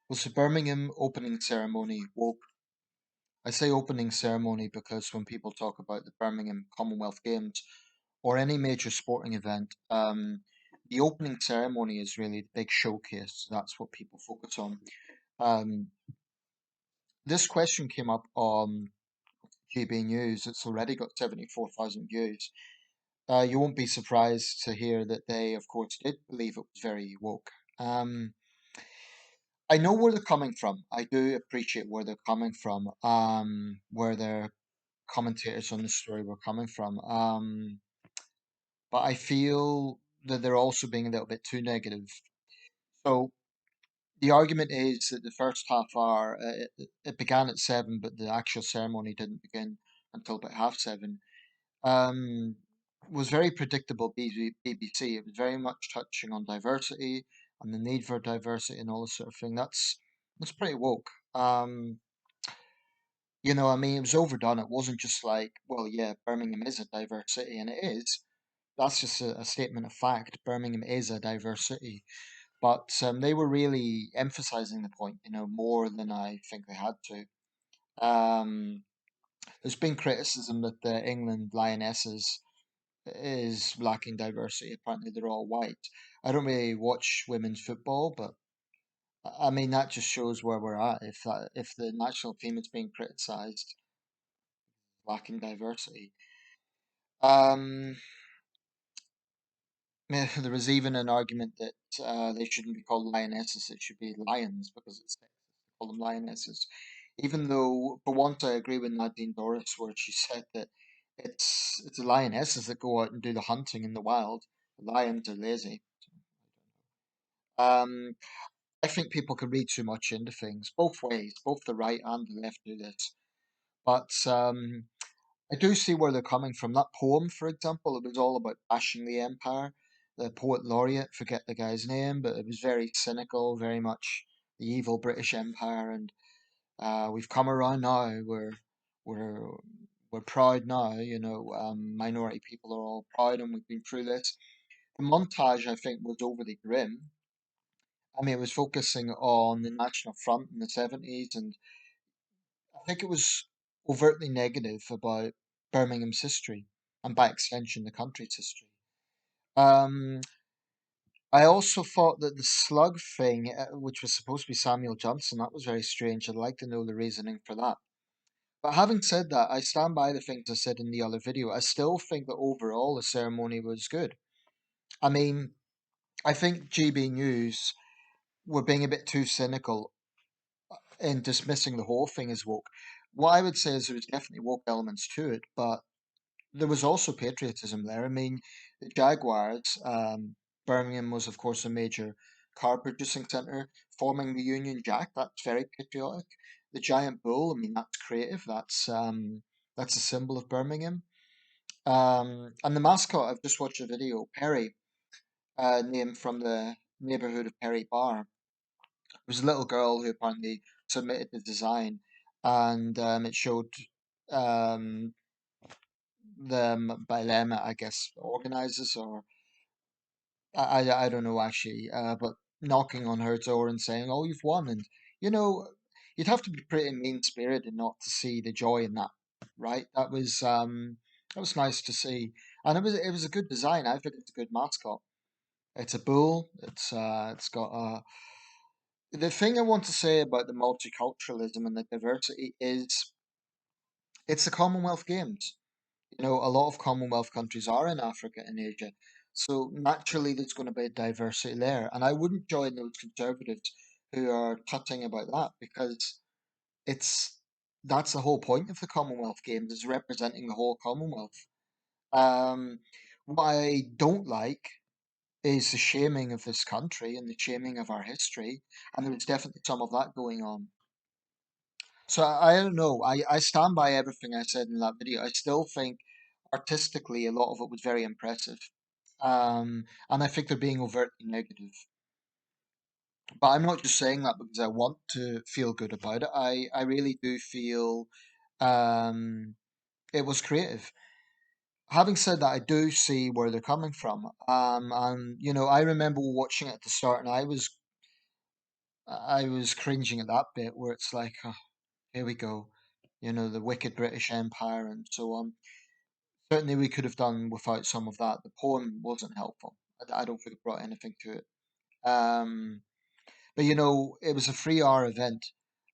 Was the Birmingham opening ceremony woke? I say opening ceremony because when people talk about the Birmingham Commonwealth Games or any major sporting event, the opening ceremony is really the big showcase. That's what people focus on. Um, this question came up on GB News. It's already got 74,000 views. You won't be surprised to hear that they, of course, did believe it was very woke. Um, I know where they're coming from. I do appreciate where they're coming from. Where their commentators on the story were coming from. But I feel that they're also being a little bit too negative. So the argument is that the first half hour, it began at 7, but the actual ceremony didn't begin until about half 7. Um, was very predictable BBC. It was very much touching on diversity and the need for diversity and all this sort of thing. That's pretty woke. I mean, it was overdone. It wasn't just like, well, yeah, Birmingham is a diverse city, and it is. That's just a statement of fact. Birmingham is a diverse city, but they were really emphasizing the point, more than I think they had to. Um, there's been criticism that the England Lionesses is lacking diversity. Apparently, they're all white. I don't really watch women's football, but I mean that just shows where we're at. If the national team is being criticised, lacking diversity. Um, yeah, there was even an argument that they shouldn't be called lionesses; it should be lions because it's sexist to call them lionesses. Even though, for once, I agree with Nadine Dorris, where she said that it's the lionesses that go out and do the hunting in the wild. The lions are lazy. Um, I think people can read too much into things, both ways. Both the right and the left do this. But I do see where they're coming from. That poem, for example, it was all about bashing the empire. The poet laureate, forget the guy's name, but it was very cynical, very much the evil British Empire. And we've come around now. We're we're proud now. Minority people are all proud, and we've been through this. The montage, I think, was overly grim. I mean, it was focusing on the National Front in the 70s, and I think it was overtly negative about Birmingham's history, and by extension, the country's history. Um, I also thought that the slug thing, which was supposed to be Samuel Johnson, that was very strange. I'd like to know the reasoning for that. But having said that, I stand by the things I said in the other video. I still think that overall the ceremony was good. I mean, I think GB News were being a bit too cynical in dismissing the whole thing as woke. What I would say is there was definitely woke elements to it, but there was also patriotism there. I mean, the Jaguars, Birmingham was, of course, a major car producing centre, forming the Union Jack. That's very patriotic. The giant bull, I mean, that's creative. That's a symbol of Birmingham. And the mascot, I've just watched a video, Perry, named from the neighbourhood of Perry Bar. There was a little girl who apparently submitted the design, and it showed um, them by them, I guess, organizers or I don't know actually, but knocking on her door and saying, "Oh, you've won," and you know, you'd have to be pretty mean spirited not to see the joy in that, right? That was nice to see, and it was a good design. I think it's a good mascot. It's a bull. It's got a. The thing I want to say about the multiculturalism and the diversity is it's the Commonwealth Games. A lot of Commonwealth countries are in Africa and Asia. So naturally, there's going to be a diversity there. And I wouldn't join those conservatives who are tutting about that because it's that's the whole point of the Commonwealth Games is representing the whole Commonwealth. Um, what I don't like is the shaming of this country and the shaming of our history. And there was definitely some of that going on. So I don't know. I stand by everything I said in that video. I still think artistically a lot of it was very impressive. And I think they're being overtly negative. But I'm not just saying that because I want to feel good about it. I really do feel um, it was creative. Having said that, I do see where they're coming from. And I remember watching it at the start, and I was I was cringing at that bit where it's like, oh, here we go, the wicked British Empire and so on. Certainly, we could have done without some of that. The poem wasn't helpful. I don't think it brought anything to it. Um, but it was a 3 hour event,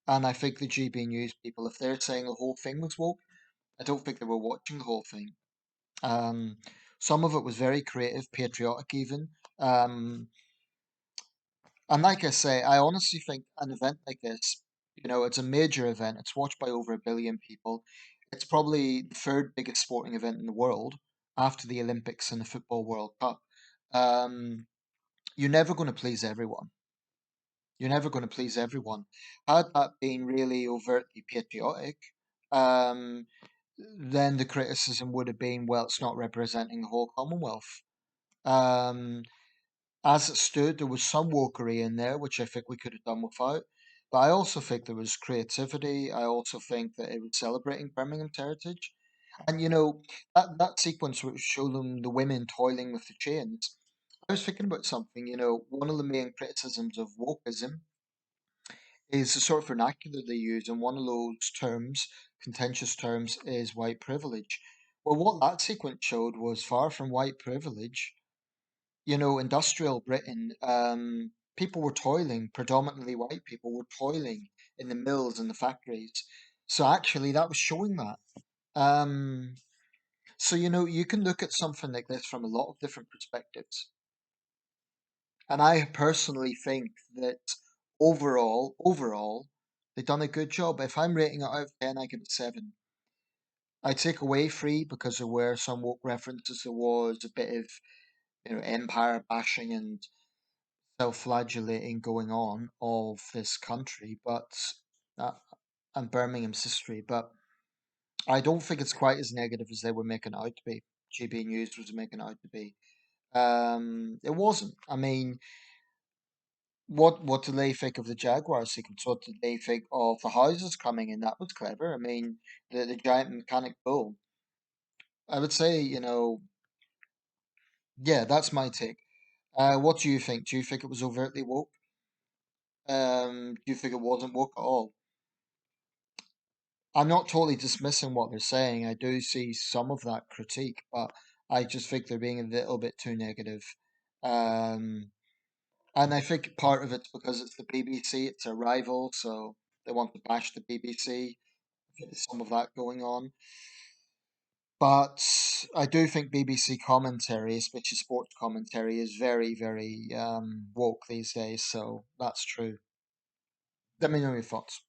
and I think the GB News people, if they're saying the whole thing was woke, I don't think they were watching the whole thing. Um, some of it was very creative, patriotic even. Um, and like I say, I honestly think an event like this, it's a major event. It's watched by over 1 billion people. It's probably the third biggest sporting event in the world after the Olympics and the Football World Cup. Um, you're never going to please everyone. You're never going to please everyone. Had that been really overtly patriotic, um, then the criticism would have been, well, it's not representing the whole Commonwealth. Um, as it stood, there was some wokery in there, which I think we could have done without. But I also think there was creativity. I also think that it was celebrating Birmingham's heritage. And that sequence which showed them the women toiling with the chains. I was thinking about something. One of the main criticisms of wokeism is the sort of vernacular they use, and one of those terms, contentious terms, is white privilege. Well, what that sequence showed was far from white privilege. Industrial Britain, people were toiling, predominantly white people were toiling in the mills and the factories. So actually, that was showing that. Um, so, you can look at something like this from a lot of different perspectives. And I personally think that overall, they've done a good job. If I'm rating it out of 10, I give it 7. I take away 3 because there were some woke references. There was a bit of, empire bashing and self-flagellating going on of this country, but uh, and Birmingham's history. But I don't think it's quite as negative as they were making it out to be. GB News was making it out to be. It wasn't. I mean, what did they think of the Jaguar sequence? What did they think of the houses coming in? That was clever. I mean, the giant mechanic bull. I would say, yeah, that's my take. What do you think? Do you think it was overtly woke? Do you think it wasn't woke at all? I'm not totally dismissing what they're saying. I do see some of that critique, but I just think they're being a little bit too negative. Um, and I think part of it's because it's the BBC, it's a rival, so they want to bash the BBC. I think there's some of that going on. But I do think BBC commentary, especially sports commentary, is very, very woke these days, so that's true. Let me know your thoughts.